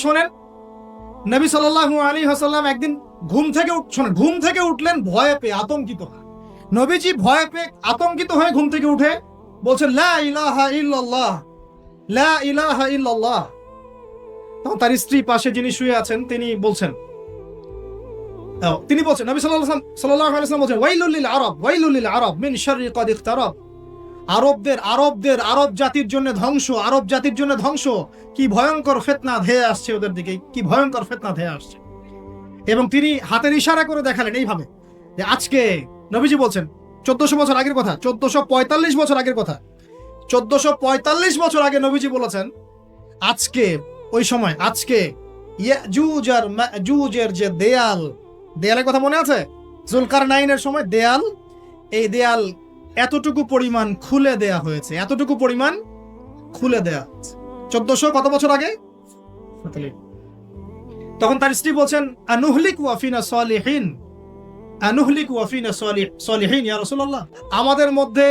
শোনেন, নবী সাল্লাল্লাহু আলাইহি ওয়াসাল্লাম একদিন ঘুম থেকে উঠলেন ভয়ে পেয়ে, আতঙ্কিত। নবীজি ভয়ে পেয়ে আতঙ্কিত হয়ে ঘুম থেকে উঠে বলছেন, লা ইলাহা ইল্লাল্লাহ, লা ইলাহা ইল্লাল্লাহ। তখন তার স্ত্রী পাশে যিনি শুয়ে আছেন তিনি বলছেন, নবী সাল্লাল্লাহু আলাইহি ওয়াসাল্লাম বলছেন, ওয়াইলুল লিল আরব, ওয়াইলুল লিল আরব মিন শাররি ক্বাদ ইখতারাব। আরব জাতির জন্য ধ্বংস, আরব জাতির জন্য ধ্বংস। কি ভয়ঙ্কর ফিতনা ধেয়ে আসছে ওদের দিকে, কি ভয়ঙ্কর ফিতনা ধেয়ে আসছে। এবং তিনি হাতের ইশারা করে দেখালেন এইভাবে যে আজকে, নবীজি বলছেন 1400 বছর আগের কথা, 1445 বছর আগের কথা, 1445 বছর আগে নবীজি বলেছেন আজকে, ওই সময় আজকে ইয়াজুজ আর মাজুজের যে দেয়ালের কথা মনে আছে? জুলকারনাইনের সময় দেয়াল, এই দেয়াল এতটুকু পরিমাণ খুলে দেয়া হয়েছে, এতটুকু পরিমাণ খুলে দেয়া হয়েছে 1400 কত বছর আগে। তখন তার স্ত্রী বলছেন, আনুহলিকু ওয়াফিনা সালিহিন, আনুহলিকু ওয়াফিনা সালিহিন ইয়া রাসূলুল্লাহ, আমাদের মধ্যে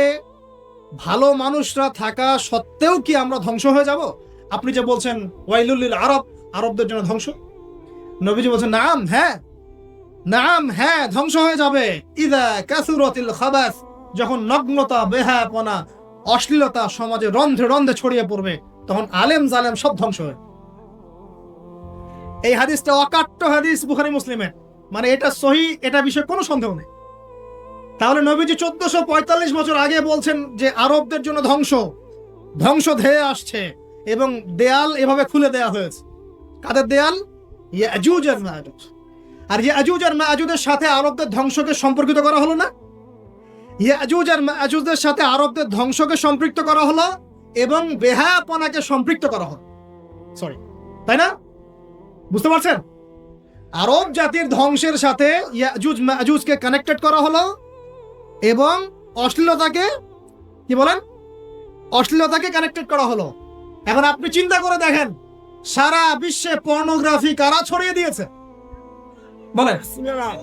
ভালো মানুষরা থাকা সত্ত্বেও কি আমরা ধ্বংস হয়ে যাব? আপনি যে বলছেন ওয়াইলুল লিল আরব, আরবদের জন্য ধ্বংস। নবীজি বলছেন, নাম হ্যাঁ, নাম হ্যাঁ, ধ্বংস হয়ে যাবে। ইদা কাসুরাতিল খাবাস, যখন নগ্নতা, বেহায়াপনা, অশ্লীলতা সমাজে রন্ধ্রে রন্ধ্রে ছড়িয়ে পড়বে, তখন আলেম জালেম সব ধ্বংস হয়। এই হাদিসটা অকাট্য হাদিস বুখারী মুসলিমের, মানে এটা সহিহ, এটা বিষয়ে কোনো সন্দেহ নেই। তাহলে নবীজি 1445 বছর আগে বলছেন যে আরবদের জন্য ধ্বংস ধেয়ে আসছে, এবং দেয়াল এভাবে খুলে দেয়া হয়েছে। কাদের দেয়াল? ইয়াজুজ আর মাজুজ। আর ইয়াজুজ আর মাজুজের সাথে আরবদের ধ্বংসকে সম্পর্কিত করা হলো না? ইয়াজুজ আর মাজুজের সাথে আরবদের ধ্বংসকে সম্পৃক্ত করা হলো এবং বেহায়াপনাকে সম্পৃক্ত করা হলো, সরি, তাই না? বুঝতে পারছেন? আরব জাতির ধ্বংসের সাথে ইয়াজুজ মাজুজকে কানেক্টেড করা হলো এবং অশ্লীলতাকে, কি বলেন, অশ্লীলতাকে কানেক্টেড করা হলো। এখন আপনি চিন্তা করে দেখেন, সারা বিশ্বে পর্নোগ্রাফি কারা ছড়িয়ে দিয়েছে?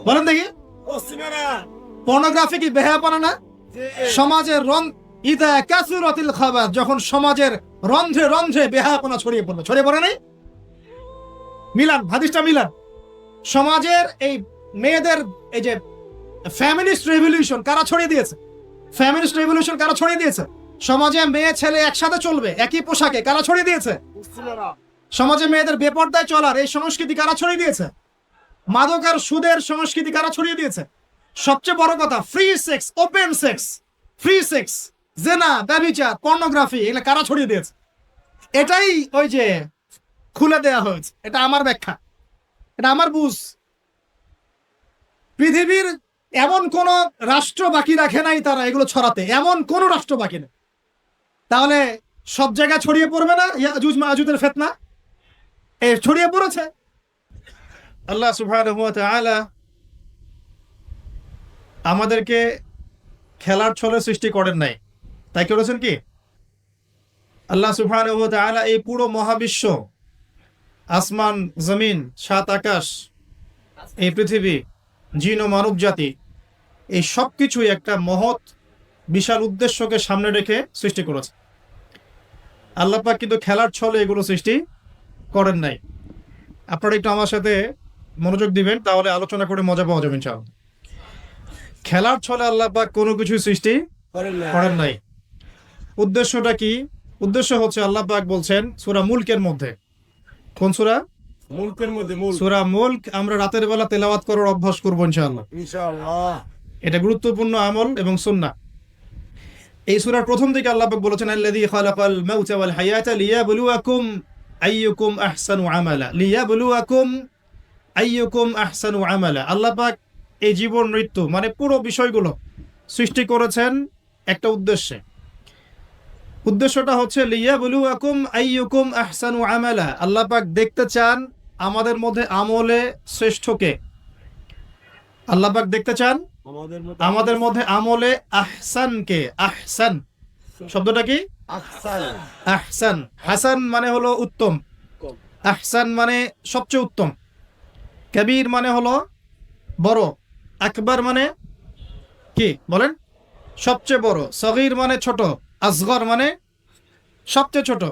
বলেন দেখি। পর্নোগ্রাফি কি বেহায়াপনা না? সমাজের ইদা কাসুরাতিল খাবাস, যখন সমাজের রন্ধ্রে রন্ধ্রে বেহায়াপনা ছড়িয়ে পড়লো, ছড়িয়ে পড়ে নাই? মিলান, হাদিসটা মিলান। সমাজের এই মেয়েদের, এই যে ফ্যামিলিস্ট রেভলিউশন কারা ছড়িয়ে দিয়েছে? ফ্যামিলিস্ট রেভলিউশন কারা ছড়িয়ে দিয়েছে? সমাজে মেয়ে ছেলে একসাথে চলবে একই পোশাকে, কারা ছড়িয়ে দিয়েছে? সমাজে মেয়েদের বেপরদায় চলার এই সংস্কৃতি কারা ছড়িয়ে দিয়েছে? মাদক আর সুদের সংস্কৃতি কারা ছড়িয়ে দিয়েছে? সবচেয়ে বড় কথা, free sex, open sex, free sex, জেনা, ব্যভিচার, পর্নোগ্রাফি, এগুলো কারা ছড়িয়ে দিয়েছে? এটাই ওই যে খুলে দেয়া হয়েছে। এটা আমার ব্যাখ্যা, এটা আমার বুঝ। পৃথিবীর এমন কোন রাষ্ট্র বাকি রাখে নাই তারা এগুলো ছড়াতে, এমন কোন রাষ্ট্র বাকি নেই। তাহলে সব জায়গায় ছড়িয়ে পড়বে না ইয়াজুজ মাজুজের ফিতনা? ছড়িয়ে পড়েছে। আল্লাহ সুবহানাহু ওয়া তাআলা আমাদেরকে খেলার ছলে সৃষ্টি করেন নাই, তাই করেছেন কি? আল্লাহ সুবহানাহু ওয়া তাআলা এই পুরো মহাবিশ্ব, আসমান জমিন, সাত আকাশ, এই পৃথিবী, জিন ও মানব জাতি, এই সব কিছুই একটা মহৎ বিশাল উদ্দেশ্যকে সামনে রেখে সৃষ্টি করেছে। আল্লাহ পাক কিন্তু খেলার ছলে এগুলো সৃষ্টি করেন নাই। আপনারা একটু আমার সাথে মনোযোগ দিবেন, তাহলে আলোচনা করে মজা পাওয়া যাবে ইনশাআল্লাহ। খেলার ছলে আল্লাহ পাক কোনো কিছু সৃষ্টি করেন নাই। উদ্দেশ্যটা কি? উদ্দেশ্য হচ্ছে, আল্লাহ পাক বলছেন সূরা মুলকের মধ্যে, কোন সূরা? মুলকের মধ্যে, সূরা মুলক আমরা রাতের বেলা তেলাওয়াত করার অভ্যাস করব ইনশাআল্লাহ। এটা গুরুত্বপূর্ণ আমল এবং সুন্নাহ। এই সূরার প্রথম দিকে আল্লাহ পাক বলেছেন, আল্লাযী খালাকাল মাউতা ওয়াল হায়াতা লিয়াবলুয়াকুম আইয়ুকুম আহসানু আমালা, লিয়াবলুয়াকুম আইয়ুকুম আহসানু আমালা। আল্লাহ পাক এই জীবন মৃত্যু মানে পুরো বিষয়গুলো সৃষ্টি করেছেন একটা উদ্দেশ্যে। উদ্দেশ্যটা হচ্ছে লিয়াবলুয়াকুম আইয়ুকুম আহসানু আমালা। আল্লাহ পাক দেখতে চান আমাদের মধ্যে আমলে শ্রেষ্ঠকে। আল্লাহ পাক দেখতে চান আমাদের মধ্যে আমলে আহসানকে। আহসান শব্দটা কি? আহসান। হাসান মানে হলো উত্তম, আহসান মানে সবচেয়ে উত্তম, কবির মানে হলো বড়, আকবার মানে কি বলেন? সবচেয়ে বড়, সগীর মানে ছোট, আসগর মানে সবচেয়ে ছোট।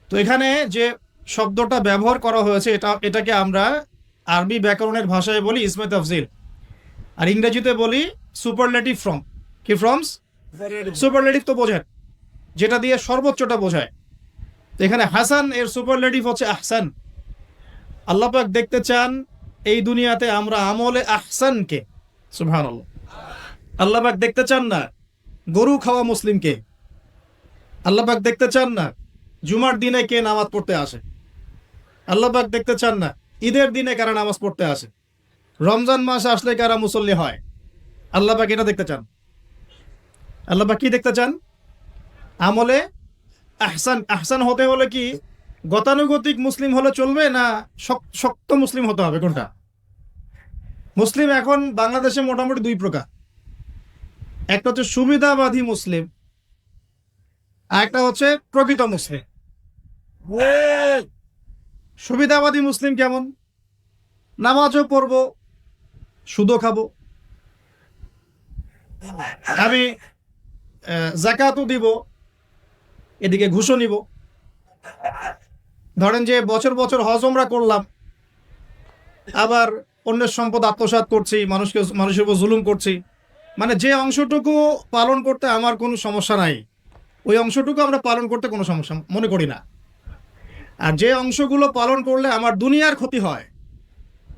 তো এখানে যে শব্দটা ব্যবহার করা হয়েছে, এটাকে আমরা আরবি ব্যাকরণের ভাষায় বলি ইসমে তাফজিল, আর ইংরেজিতে বলি সুপারলেটিভ ফর্ম। কি ফর্মস? সুপারলেটিভ তো বোঝেন, যেটা দিয়ে সর্বোচ্চটা বোঝায়। তো এখানে হাসান এর সুপারলেটিভ হচ্ছে আহসান। আল্লাহ পাক দেখতে চান এই দুনিয়াতে আমরা আমলে আহসানকে। সুবহানাল্লাহ। আল্লাহ পাক দেখতে চান না গরু খাওয়া মুসলিমকে। আল্লাহ পাক দেখতে চান না জুমার দিনে কে নামাজ পড়তে আসে। আল্লাহ পাক দেখতে চান না ঈদের দিনে কারা নামাজ পড়তে আসে, রমজান মাস আসলে কারা মুসল্লি হয়। আল্লাহ পাক এটা দেখতে চান। আল্লাহ পাক কি দেখতে চান? আমলে আহসান। আহসান হতে হলে কি গতানুগতিক মুসলিম হলে চলবে, না শক্ত মুসলিম হতে হবে? কোনটা? মুসলিম এখন বাংলাদেশে মোটামুটি দুই প্রকার। একটা হচ্ছে সুবিধাবাদী মুসলিম, আর একটা হচ্ছে প্রকৃত মুসলিম। সুবিধাবাদী মুসলিম কেমন? নামাজও পড়বো, সুদও খাবো, আমি যাকাতও দিব, এদিকে ঘুষও নিব। ধরেন যে বছর বছর হজ ওমরা করলাম, আবার অন্যের সম্পদ আত্মসাৎ করছি, মানুষের উপর জুলুম করছি। মানে যে অংশটুকু পালন করতে আমার কোনো সমস্যা নাই, ওই অংশটুকু আমরা পালন করতে কোনো সমস্যা মনে করি না। আর যে অংশগুলো পালন করলে আমার দুনিয়ার ক্ষতি হয়,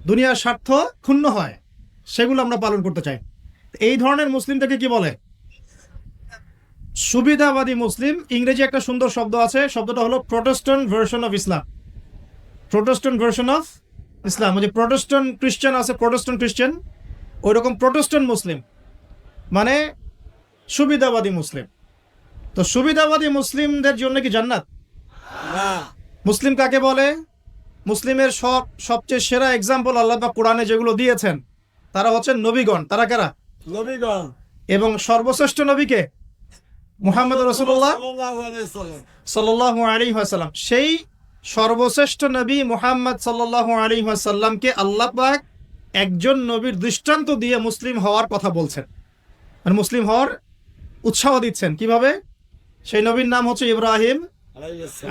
দুনিয়ার স্বার্থ ক্ষুণ্ণ হয়, সেগুলো আমরা পালন করতে চাই। এই ধরনের মুসলিমটাকে কি বলে? সুবিধাবাদী মুসলিম। ইংরেজি একটা সুন্দর শব্দ আছে, শব্দটা হলো Protestant version of Islam. Protestant version of Islam, ওই যে প্রোটেস্ট্যান্ট খ্রিস্টান আছে, প্রোটেস্ট্যান্ট খ্রিস্টান, ওই রকম প্রোটেস্ট্যান্ট মুসলিম মানে সুবিধাবাদী মুসলিম। তো সুবিধাবাদী মুসলিমদের জন্য কি জান্নাত? মুসলিম কাকে বলে? মুসলিমের সবচেয়ে সেরা এক্সাম্পল আল্লাহ পাক কোরআনে যেগুলো দিয়েছেন, তারা হচ্ছেন নবীগণ। তারা কারা? নবীগণ। এবং সর্বশ্রেষ্ঠ নবীকে মুহাম্মদ রাসূলুল্লাহ সাল্লাল্লাহু আলাইহি ওয়াসাল্লাম। সেই সর্বশ্রেষ্ঠ নবী মুহাম্মদ সাল্লাল্লাহু আলাইহি ওয়াসাল্লামকে আল্লাহ পাক একজন নবীর দৃষ্টান্ত দিয়ে মুসলিম হওয়ার কথা বলছেন, মানে মুসলিম হওয়ার উৎসাহ দিচ্ছেন। কিভাবে? সেই নবীর নাম হচ্ছে ইব্রাহিম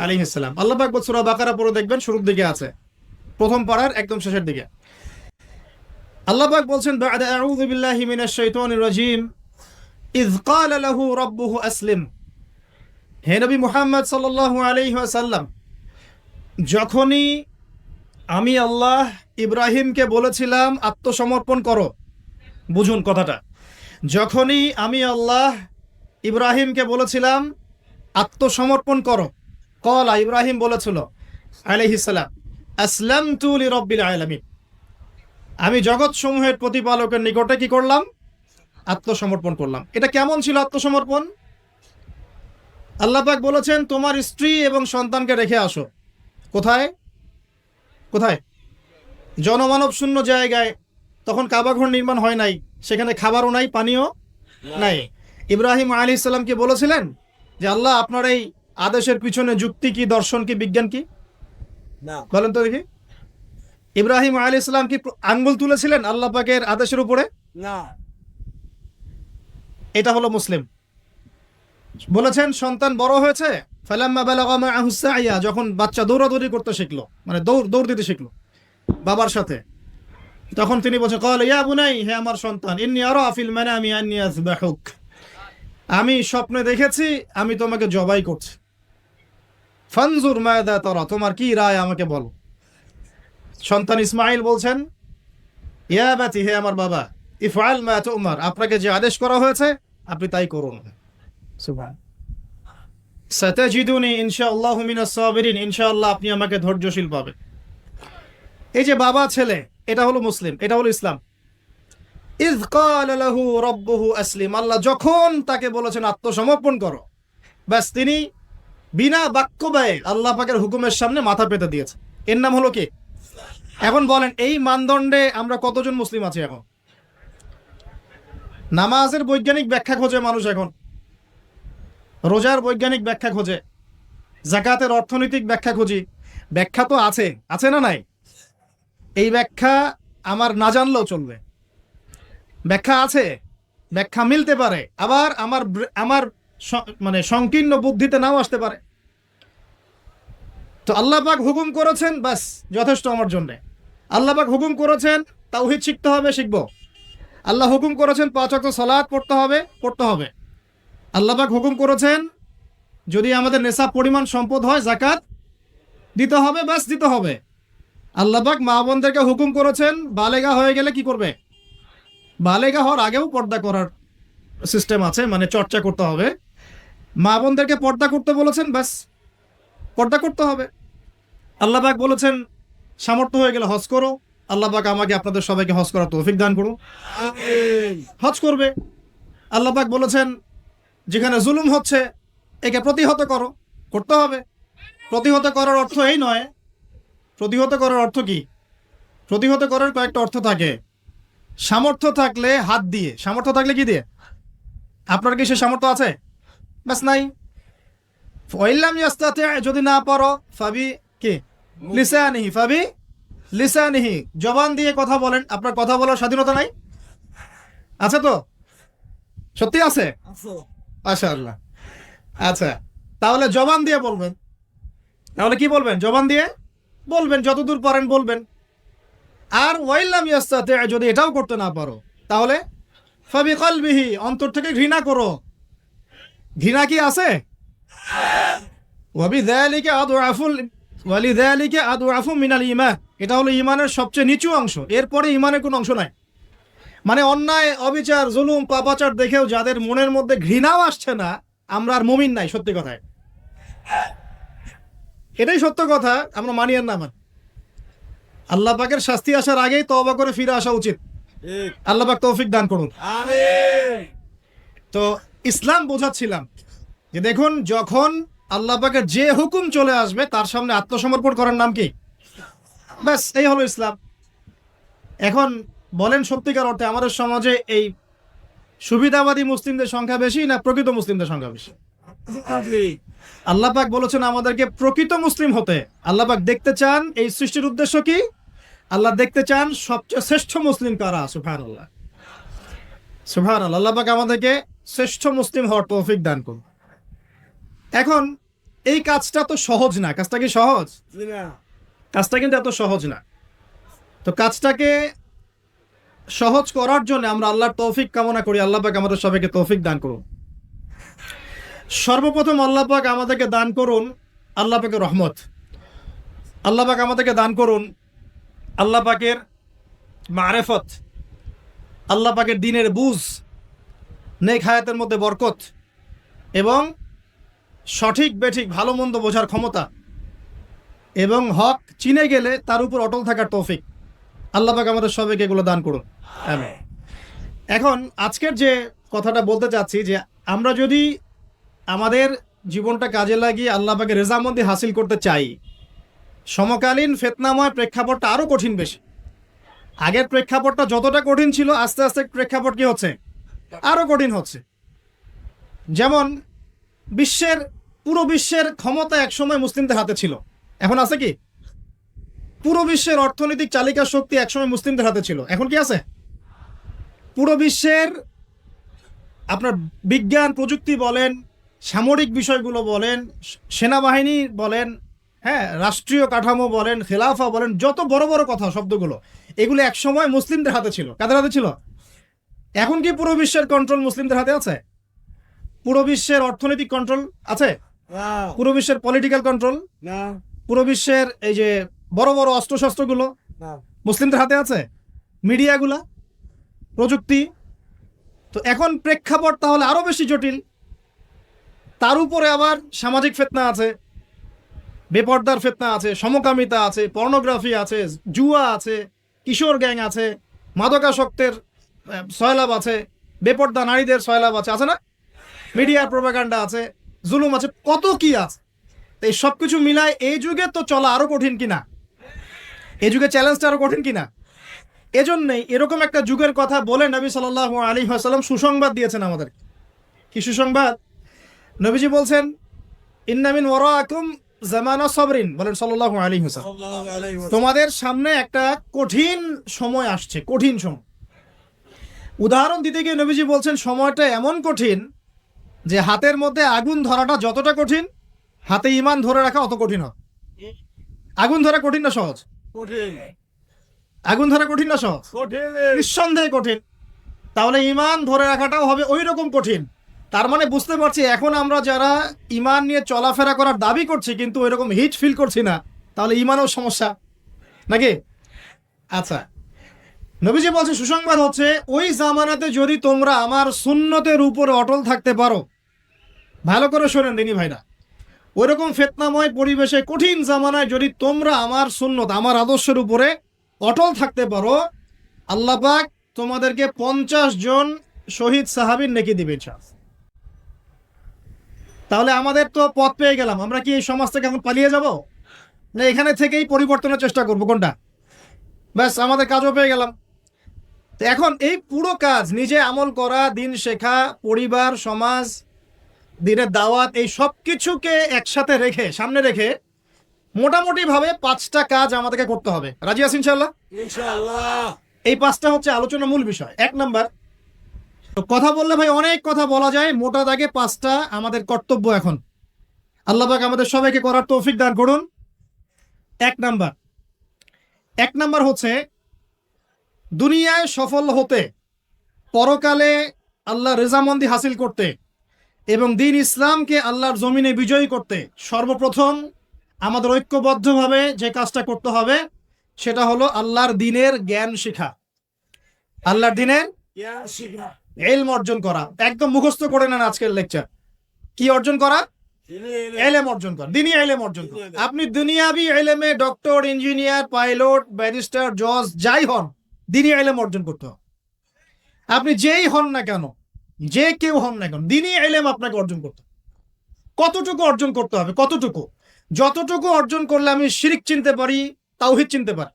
আলাইহিস সালাম। আল্লাহ পাক সূরা বাকারা পড়ে দেখবেন, শুরুর দিকে আছে, প্রথম পারার একদম শেষের দিকে। আল্লাহ পাক বলছেন, বা'দা আউযু বিল্লাহি মিনাশ শাইতানির রাজীম, ইয ক্বালা লাহু রাব্বুহু আসলিম। হে নবী মুহাম্মদ সাল্লাল্লাহু আলাইহি ওয়াসাল্লাম, যখনই আমি আল্লাহ ইব্রাহিমকে বলেছিলাম আত্মসমর্পণ করো। বুঝুন কথাটা, যখনই আমি আল্লাহ ইব্রাহিমকে বলেছিলাম আত্মসমর্পণ করো, ক্বালা, ইব্রাহিম বলেছিল আলাইহিস সালাম, আসলামতু লিরাব্বিল আলামিন, আমি জগৎ সমূহের প্রতিপালকের নিকটে কি করলাম? আত্মসমর্পণ করলাম। এটা কেমন ছিল আত্মসমর্পণ? আল্লাহ পাক বলেছেন তোমার স্ত্রী এবং সন্তানকে রেখে আসো। কোথায়? কোথায়? জনমানব শূন্য জায়গায়। তখন কাবাঘর নির্মাণ হয় নাই, সেখানে খাবারও নাই, পানিও নাই। ইব্রাহিম আলাইহিস সালাম কি বলেছিলেন যে আল্লাহ আপনার এই আদেশের পিছনে যুক্তি কি, দর্শন কি, বিজ্ঞান কি? না, বলেন তো দেখি। ইব্রাহিম আলাইহিস সালাম কি আঙ্গুল তুলেছিলেন আল্লাহ পাকের আদেশের উপরে? না। এটা হলো মুসলিম। বলেছেন সন্তান বড় হয়েছে, ফালাম্মা বালাগা মাআহু সাইয়া, যখন বাচ্চা দৌড়াদৌড়ি করতে শিখলো, মানে দৌড় দিতে শিখলো বাবার সাথে, তখন তিনি বলছেন, ক্বালা ইয়া বুনাই, হে আমার সন্তান, ইন্নী আরা ফিল মানামি আন্নী আযবাহুক, আমি স্বপ্নে দেখেছি আমি তোমাকে জবাই করছি। ফানজুর মাযা তারা, তোমার কি রায় আমাকে বলো। সন্তান ইসমাঈল বলছেন, ইয়া বাতি, হে আমার বাবা, ইফআল মা তুমার, আপনাকে যে আদেশ করা হয়েছে আপনি তাই করুন। সুবহান, সাতাজিদুনি ইনশাআল্লাহু মিনাস সাবিরিন, ইনশাআল্লাহ আপনি আমাকে ধৈর্যশীল পাবেন। এই যে বাবা ছেলে, এটা হলো মুসলিম, এটা হলো ইসলাম। ইয ক্বালা লাহু রাব্বুহু আসলিম, আল্লাহ যখন তাকে বলেছেন আত্মসমর্পণ করো, ব্যাস তিনি বিনা বাক্য ব্যয়ে আল্লাহ পাকের হুকুমের সামনে মাথা পেতে দিয়েছে। এর নাম হলো কি? এখন বলেন এই মানদণ্ডে আমরা কতজন মুসলিম আছি? এখন নামাজের বৈজ্ঞানিক ব্যাখ্যা খোঁজে মানুষ, এখন রোজার বৈজ্ঞানিক ব্যাখ্যা খোঁজে, যাকাতের অর্থনৈতিক ব্যাখ্যা খুঁজি। ব্যাখ্যা তো আছে, আছে না নাই? এই ব্যাখ্যা আমার না জানলেও চলবে। ব্যাখ্যা আছে, ব্যাখ্যা মিলতে পারে, আবার আমার মানে সংকীর্ণ বুদ্ধিতে নাও আসতে পারে। তো আল্লাহ পাক হুকুম করেছেন, বাস যথেষ্ট আমার জন্যে। আল্লাহ পাক হুকুম করেছেন তাওহীদ শিখতে হবে, শিখব। আল্লাহ হুকুম করেছেন 5 ওয়াক্ত সালাত পড়তে হবে, পড়তে হবে। আল্লাহ পাক হুকুম করেছেন যদি আমাদের নেশাব পরিমাণ সম্পদ হয় যাকাত দিতে হবে, বাস দিতে হবে। আল্লাহ পাক মা বোনদেরকে হুকুম করেছেন বালেগা হয়ে গেলে কি করবে? বালেগা হওয়ার আগেও পর্দা করার সিস্টেম আছে, মানে চর্চা করতে হবে। মা বোনদেরকে পর্দা করতে বলেছেন, বাস পর্দা করতে হবে। আল্লাহ পাক বলেছেন সামর্থ্য হয়ে গেলে হজ করো। আল্লাহ পাক আমাকে আপনাদের সবাইকে হজ করার তৌফিক দান করুন, হজ করবে। আল্লাহ পাক বলেছেন যেখানে জুলুম হচ্ছে একে প্রতিহত করো, করতে হবে। প্রতিহত করার অর্থ এই নয়। প্রতিহত করার অর্থ কি? প্রতিহত করার কয়েকটা অর্থ থাকে। সামর্থ্য থাকলে হাত দিয়ে, সামর্থ্য থাকলে কি দিয়ে? আপনার কি সে সামর্থ্য আছে? বাস নাই। ফাইল্লাম ইয়াস্তাতি, যদি না পারো ফাবি কি লিসানিহি, ফাবি লিসানিহি, জবান দিয়ে কথা বলেন। আপনার কথা বলার স্বাধীনতা নাই? আছে তো? সত্যি আছে? মাশাআল্লাহ। আচ্ছা, তাহলে জবান দিয়ে বলবেন। তাহলে কি বলবেন? জবান দিয়ে বলবেন, যতদূর পারেন বলবেন। আর ওয়াইল্লাম ইয়াস্তাতি, যদি এটাও করতে না পারো তাহলে ফাবি কলবিহি, অন্তর থেকে ঘৃণা করো। ঘৃণা কি আছে? ওয়াবিযালিকা আদআফু মিনাল ঈমান, এটা হলো ঈমানের সবচেয়ে নিচু অংশ। এরপরে ঈমানের কোনো অংশ নাই। মানে অন্যায়, অবিচার, জুলুম, পাপাচার দেখেও যাদের মনের মধ্যে ঘৃণাও আসছে না, আমরা আর মুমিন নাই। সত্যি কথায় এটাই সত্য কথা, আমরা মানি আর না মানি। আল্লাহ পাকের শাস্তি আসার আগেই তওবা করে ফিরে আসা উচিত। আল্লাহ পাক তৌফিক দান করুন, আমিন। তো ইসলাম বোঝাচ্ছিলাম যে দেখুন, যখন আল্লাহ পাকের যে হুকুম চলে আসবে তার সামনে আত্মসমর্পণ করার নাম কি? ব্যাস, এই হলো ইসলাম। এখন বলেন সত্যিকার অর্থে আমাদের সমাজে এই সুবিধাবাদী মুসলিমদের সংখ্যা বেশি না প্রকৃত মুসলিমদের সংখ্যা বেশি? আল্লাহ পাক বলেছেন আমাদেরকে প্রকৃত মুসলিম হতে। আল্লাহ পাক দেখতে চান, এই সৃষ্টির উদ্দেশ্য কি? আল্লাহ দেখতে চান সবচেয়ে শ্রেষ্ঠ মুসলিম কারা। সুবহানাল্লাহ, সুবহানাল্লাহ। আল্লাহ পাক আমাদেরকে শ্রেষ্ঠ মুসলিম হওয়ার তৌফিক দান করুন। এখন এই কাজটা তো সহজ না। কাজটা কি সহজ? কাজটা কিন্তু এত সহজ না। তো কাজটাকে সহজ করার জন্য আমরা আল্লাহর তৌফিক কামনা করি। আল্লাহ পাক আমাদের সবাইকে তৌফিক দান করুন। সর্বপ্রথম আল্লাহ পাক আমাদেরকে দান করুন আল্লাহ পাকের রহমত। আল্লাহ পাক আমাদেরকে দান করুন আল্লাহ পাকের মারেফত, আল্লাহ পাকের দ্বীনের বুঝ, নেক হায়াতের মধ্যে বরকত এবং সঠিক বেঠিক ভালো মন্দ বোঝার ক্ষমতা এবং হক চিনে গেলে তার উপর অটল থাকার তৌফিক। আল্লাহ পাক আমাদের সবাইকে এগুলো দান করুন, আমিন। এখন আজকের যে কথাটা বলতে চাচ্ছি যে আমরা যদি আমাদের জীবনটা কাজে লাগিয়ে আল্লাহ পাকের রেজামন্দি হাসিল করতে চাই, সমকালীন ফিতনাময় প্রেক্ষাপটটা আরও কঠিন বেশি। আগের প্রেক্ষাপটটা যতটা কঠিন ছিল, আস্তে আস্তে প্রেক্ষাপট কি হচ্ছে? আরও কঠিন হচ্ছে। যেমন পুরো বিশ্বের ক্ষমতা একসময় মুসলিমদের হাতে ছিল, এখন আছে কি? পুরো বিশ্বের অর্থনৈতিক চালিকা শক্তি একসময় মুসলিমদের হাতে ছিল, এখন কি আছে? পুরো বিশ্বের আপনার বিজ্ঞান প্রযুক্তি বলেন, সামরিক বিষয়গুলো বলেন, সেনাবাহিনী বলেন, হ্যাঁ, রাষ্ট্রীয় কাঠামো বলেন, খেলাফা বলেন, যত বড় বড় কথা শব্দগুলো, এগুলো একসময় মুসলিমদের হাতে ছিল। কাদের হাতে ছিল? এখন কি পুরো বিশ্বের কন্ট্রোল মুসলিমদের হাতে আছে? পুরো বিশ্বের অর্থনৈতিক কন্ট্রোল আছে? পুরো বিশ্বের পলিটিক্যাল কন্ট্রোল? পুরো বিশ্বের এই যে বড় বড় অস্ত্রশস্ত্রগুলো মুসলিমদের হাতে আছে? মিডিয়াগুলা, প্রযুক্তি? তো এখন প্রেক্ষাপট তাহলে আরো বেশি জটিল। তার উপরে আবার সামাজিক ফিতনা আছে, বেপর্দার ফিতনা আছে, সমকামিতা আছে, পর্নোগ্রাফি আছে, জুয়া আছে, কিশোর গ্যাং আছে, মাদকাসক্তের সয়লাভ আছে, বেপর্দা নারীদের সয়লাভ আছে, আছে না? মিডিয়ার প্রোপাগান্ডা আছে, জুলুম আছে, কত কি আছে। এই সব কিছু মিলায় এই যুগে তো চলা আরো কঠিন কিনা? এই যুগে চ্যালেঞ্জটা আরো কঠিন কিনা? এজন্যই এরকম একটা যুগের কথা বলে নবী সাল্লাল্লাহু আলাইহি ওয়াসাল্লাম সুসংবাদ দিয়েছেন আমাদের। কি সুসংবাদ? নবীজি বলছেন ইন্না মিন ওয়ারাকুম জামানা সাবরিন, বলেন সাল্লাল্লাহু আলাইহি ওয়াসাল্লাম, তোমাদের সামনে একটা কঠিন সময় আসছে, কঠিন সময়। উদাহরণ দিতে গিয়ে নবীজি বলছেন সময়টা এমন কঠিন যে হাতের মধ্যে আগুন ধরাটা যতটা কঠিন, হাতে ঈমান ধরে রাখা অত কঠিন হবে। আগুন ধরা কঠিন না সহজ? কঠিন আগুন ধরা কঠিন না সহজ? কঠিন নিঃসন্দেহে কঠিন। তাহলে ঈমান ধরে রাখাটাও হবে ওই রকম কঠিন। তার মানে বুঝতে পারছি এখন আমরা যারা ঈমান নিয়ে চলাফেরা করার দাবি করছি কিন্তু ওই রকম হিট ফিল করছি না, তাহলে ঈমানও সমস্যা নাকি? আচ্ছা, নবীজি বলছে সুসংবাদ হচ্ছে ওই জামানাতে যদি তোমরা আমার সুন্নতের উপরে অটল থাকতে পারো, ভালো করে শোনেন দিনী ভাইরা, ওইরকম ফিতনাময় পরিবেশে কঠিন জামানায় যদি তোমরা আমার সুন্নত আমার আদর্শের উপরে অটল থাকতে পারো, আল্লাহ পাক তোমাদেরকে 50 জন শহীদ সাহাবীর নেকি দিবে ইনশাআল্লাহ। তাহলে আমাদের তো পথ পেয়ে গেলাম, আমরা কি এই সমাজ থেকে এখন পালিয়ে যাব, না এখানে থেকেই পরিবর্তনের চেষ্টা করব? কোনটা? ব্যাস আমাদের কাজও পেয়ে গেলাম। তো এখন এই পুরো কাজ নিজে আমল করা, দিন শেখা, পরিবার, সমাজ, দিনের দাওয়াত, এই সব কিছুকে একসাথে রেখে সামনে রেখে মোটামুটি ভাবে 5টা কাজ আমাদেরকে করতে হবে। রাজি আছেন ইনশাআল্লাহ? ইনশাআল্লাহ। এই 5টা হচ্ছে আলোচনার মূল বিষয়। 1 নাম্বার, তো কথা বললে ভাই অনেক কথা বলা যায়, মোটা দাগে 5টা আমাদের কর্তব্য এখন আল্লাহ পাক আমাদের সবাইকে করার তৌফিক দান করুন। 1 নাম্বার হচ্ছে দুনিয়ায় সফল হতে, পরকালে আল্লাহ রেজামন্দি হাসিল করতে এবং দ্বীন ইসলামকে আল্লাহর জমিনে বিজয়ী করতে সর্বপ্রথম আমাদের ঐক্যবদ্ধভাবে যে কাজটা করতে হবে সেটা হলো আল্লাহর দ্বীনের জ্ঞান শেখা, আল্লাহর দ্বীনের ইয়া শিখা ইলম অর্জন করা। একদম মুখস্থ করে নেন আজকের লেকচার। কি অর্জন করা? ইলম অর্জন করা, দ্বীনি ইলম অর্জন করা। আপনি দুনিয়াবি ইলমে ডক্টর, ইঞ্জিনিয়ার, পাইলট, ব্যারিস্টার, জজ যাই হন, দ্বীনি ইলম অর্জন করতে হবে। আপনি যেই হন না কেন, যে কেউ হন না কেন, দ্বীনি ইলম আপনাকে অর্জন করতে হবে। কতটুকু অর্জন করতে হবে? কতটুকু? যতটুকু অর্জন করলে আমি শিরক চিনতে পারি, তাওহীদ চিনতে পারি,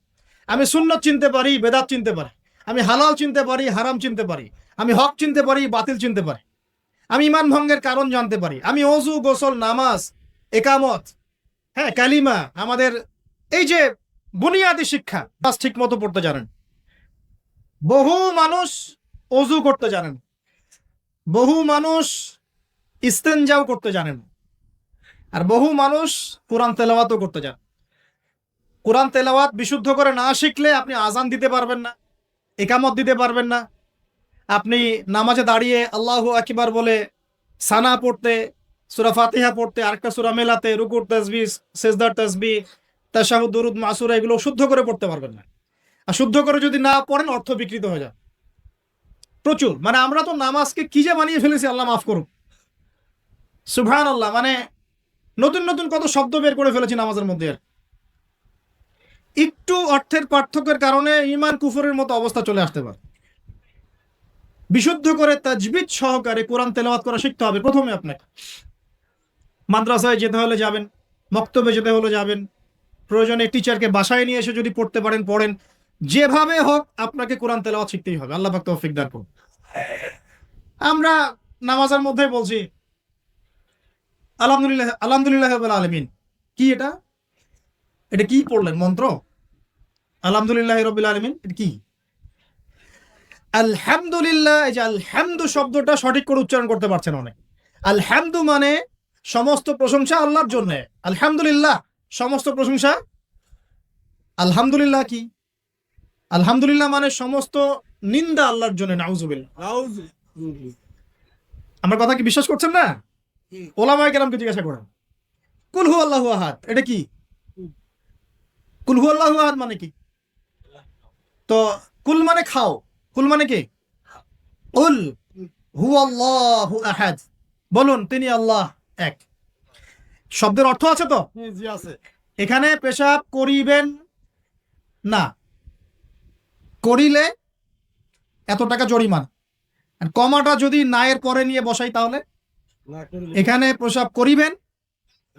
আমি সুন্নাত চিনতে পারি, বেদাত চিনতে পারি, আমি হালাল চিনতে পারি, হারাম চিনতে পারি, আমি হক চিনতে পারি, বাতিল চিনতে পারি, আমি ঈমান ভঙ্গের কারণ জানতে পারি, আমি ওযু, গোসল, নামাজ, একামত, হ্যাঁ কালিমা, আমাদের এই যে বুনিয়াদি শিক্ষা ঠিক মতো পড়তে জানেন। বহু মানুষ ওযু করতে জানেন, বহু মানুষ ইস্তেনজাও করতে জানেন, আর বহু মানুষ কোরআন তেলাওয়াতও করতে জানেন। কোরআন তেলাওয়াত বিশুদ্ধ করে না শিখলে আপনি আজান দিতে পারবেন না, একামত দিতে পারবেন না, আপনি নামাজে দাঁড়িয়ে আল্লাহু আকবার বলে সানা পড়তে, সূরা ফাতিহা পড়তে, আরেকটা সূরা মেলাতে, রুকুর তাসবিহ, সিজদার তাসবিহ, তাশাহুদ, দুরুদ, মাসুরা এগুলো শুদ্ধ করে পড়তে পারবেন না। আর শুদ্ধ করে যদি না পড়েন অর্থ বিকৃত হয়ে যায় প্রচুর। মানে আমরা তো নামাজকে কি যে বানিয়ে ফেলেছি, আল্লাহ মাফ করুন, সুবহানাল্লাহ। মানে নতুন নতুন কত শব্দ বের করে ফেলেছি নামাজের মধ্যে। একটু অর্থের পার্থক্যের কারণে ঈমান কুফরের মতো অবস্থা চলে আসতে পারে। বিশুদ্ধ করে তাজবিদ সহকারে কোরআন তেলাওয়াত করা শিখতে হবে প্রথমে আপনাকে। মাদ্রাসায় যেতে হলে যাবেন, মক্তবে যেতে হলে যাবেন, প্রয়োজনে টিচারকে বাসায় নিয়ে এসে যদি পড়তে পারেন পড়েন, যেভাবে হোক আপনাকে কোরআন তেলাওয়াত শিখতেই হবে। আল্লাহ পাক তৌফিক দান করুন। আমরা নামাজের মধ্যে বলছি আলহামদুলিল্লাহ, আলহামদুলিল্লাহ রাব্বিল আলামিন। কি এটা? এটা কি পড়লেন মন্ত্র? আলহামদুলিল্লাহ রাব্বিল আলামিন এটা কি? আলহামদুলিল্লাহ, এই যে আলহামদু শব্দটা সঠিক করে উচ্চারণ করতে পারছেন অনেক। আলহামদু মানে সমস্ত প্রশংসা আল্লাহর জন্য। আলহামদুলিল্লাহ সমস্ত প্রশংসা। আলহামদুলিল্লাহ কি? আলহামদুলিল্লাহ মানে সমস্ত নিন্দা আল্লাহর জন্য। নাউজুবিল্লাহ। আমার কথা কি বিশ্বাস করছেন না? ওলামায়ে কেরামকে জিজ্ঞাসা করেন। কুল হু আল্লাহু আহাদ এটা কি? কুল হু আল্লাহু আহাদ মানে কি? তো কুল মানে খাও, কুল মানে কি? কুল হু আল্লাহু আহাদ, বলুন তিনি আল্লাহ এক। শব্দের অর্থ আছে তো? জি আছে। এখানে পেশাব করিবেন না, করিলে এত টাকা জরিমানা। আর কমাটা যদি না এর পরে নিয়ে বসাই তাহলে এখানে পেশাব করিবেন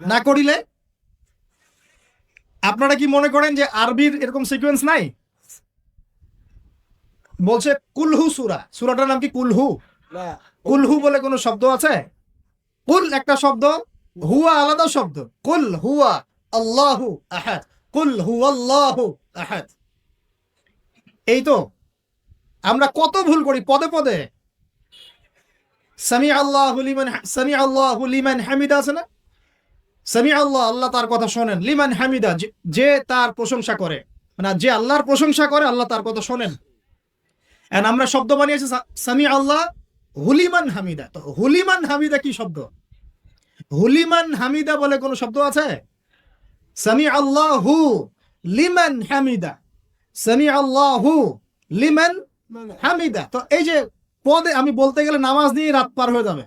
না করিলে। আপনারা কি মনে করেন যে আরবির এরকম সিকোয়েন্স নাই? বলছে কুলহু সূরা, সূরাটার নাম কি কুলহু? না। কুলহু বলে কোনো শব্দ আছে? কুল একটা শব্দ, হুয়া আলাদা শব্দ। কুল হুয়া আল্লাহু আহাদ, কুল হুয়াল্লাহু আহাদ। এই তো আমরা কত ভুল করি পদে পদে। সামি আল্লাহু লিমান হামিদা আছে না? সামি আল্লাহ, আল্লাহ তার কথা শোনেন। লিমান হামিদা, যে তার প্রশংসা করে, মানে যে আল্লাহর প্রশংসা করে আল্লাহ তার কথা শোনেন। এন্ড আমরা শব্দ বানিয়েছি সামি আল্লাহ হুলিমান হামিদা। তো হুলিমান হামিদা কি শব্দ? হুলিমান হামিদা বলে কোনো শব্দ আছে? সামি আল্লাহু লিমান হামিদা, সামি আল্লাহু লিমান হামিদা। তো এই যে পদে, আমি বলতে গেলে নামাজ নিয়ে রাত পার হয়ে যাবে।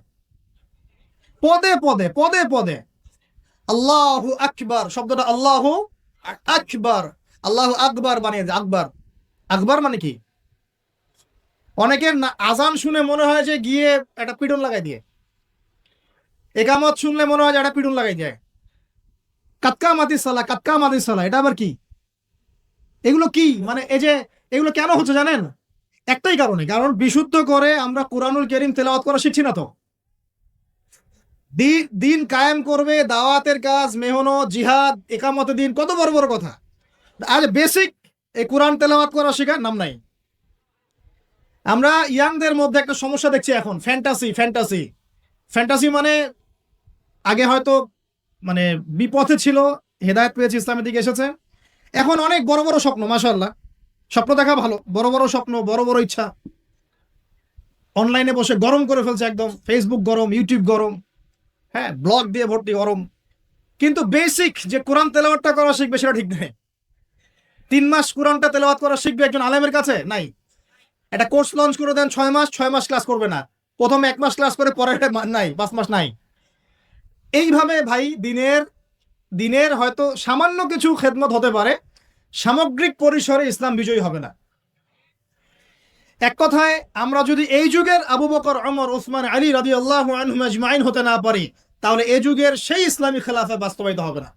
পদে পদে পদে পদে আল্লাহু আকবার, শব্দটা আল্লাহু আকবার, আল্লাহু আকবার বানিয়ে যায়। আকবার, আকবার মানে কি? অনেকের আজান শুনে মনে হয় যে গিয়ে একটা পিটন লাগাই দিয়ে, একামত শুনলে মনে হয় যে একটা পিটন লাগাই যায়। কাতকা মাতি সালা, কাতকা মাতি সালা, এটা আবার কি? এগুলো কি মানে? এই যে এগুলো কেন হচ্ছে জানেন? একটাই কারণে, কারণ বিশুদ্ধ করে আমরা কুরআনুল কারীম তেলাওয়াত করা শিখছি না। তো দিন কায়েম করবে, দাওয়াতের কাজ, মেহনত, জিহাদ, একামতে দিন, কত বড় বড় কথা। আজ বেসিক এই কোরআন তেলাওয়াত করা শেখার নাম নাই। আমরা ইয়াংদের মধ্যে একটা সমস্যা দেখছি এখন, ফ্যান্টাসি। ফ্যান্টাসি ফ্যান্টাসি মানে আগে হয়তো মানে বিপথে ছিল, হেদায়েত পেয়েছে, ইসলামের দিকে এসেছে, এখন অনেক বড় বড় স্বপ্ন। মাশাআল্লাহ, স্বপ্ন দেখা ভালো, বড় বড় স্বপ্ন, বড় বড় ইচ্ছা। অনলাইনে বসে গরম করে ফেলছে একদম, ফেসবুক গরম, ইউটিউব গরম, হ্যাঁ, ব্লগ দিয়ে ভর্তি গরম। কিন্তু বেসিক যে কোরআন তেলাওয়াতটা করা শিখবে সেটা ঠিক নেই। 3 মাস কোরআনটা তেলাওয়াত করা শিখবে একজন আলেমের কাছে? নাই। একটা কোর্স লঞ্চ করে দেন 6 মাস, 6 মাস ক্লাস করবে না, প্রথমে 1 মাস ক্লাস করে পরে নাই, 5 মাস নাই। এইভাবে ভাই দিনের হয়তো সামান্য কিছু খেদমত হতে পারে, সামগ্রিক পরিসরে ইসলাম বিজয়ী হবে না। এক কথায় আমরা যদি এই যুগের আবু বকর, ওমর, উসমান, আলী রাদিয়াল্লাহু আনহুম আজমাইন হতে না পারি, তাহলে এই যুগের সেই ইসলামী খেলাফা বাস্তবায়িত হবে না।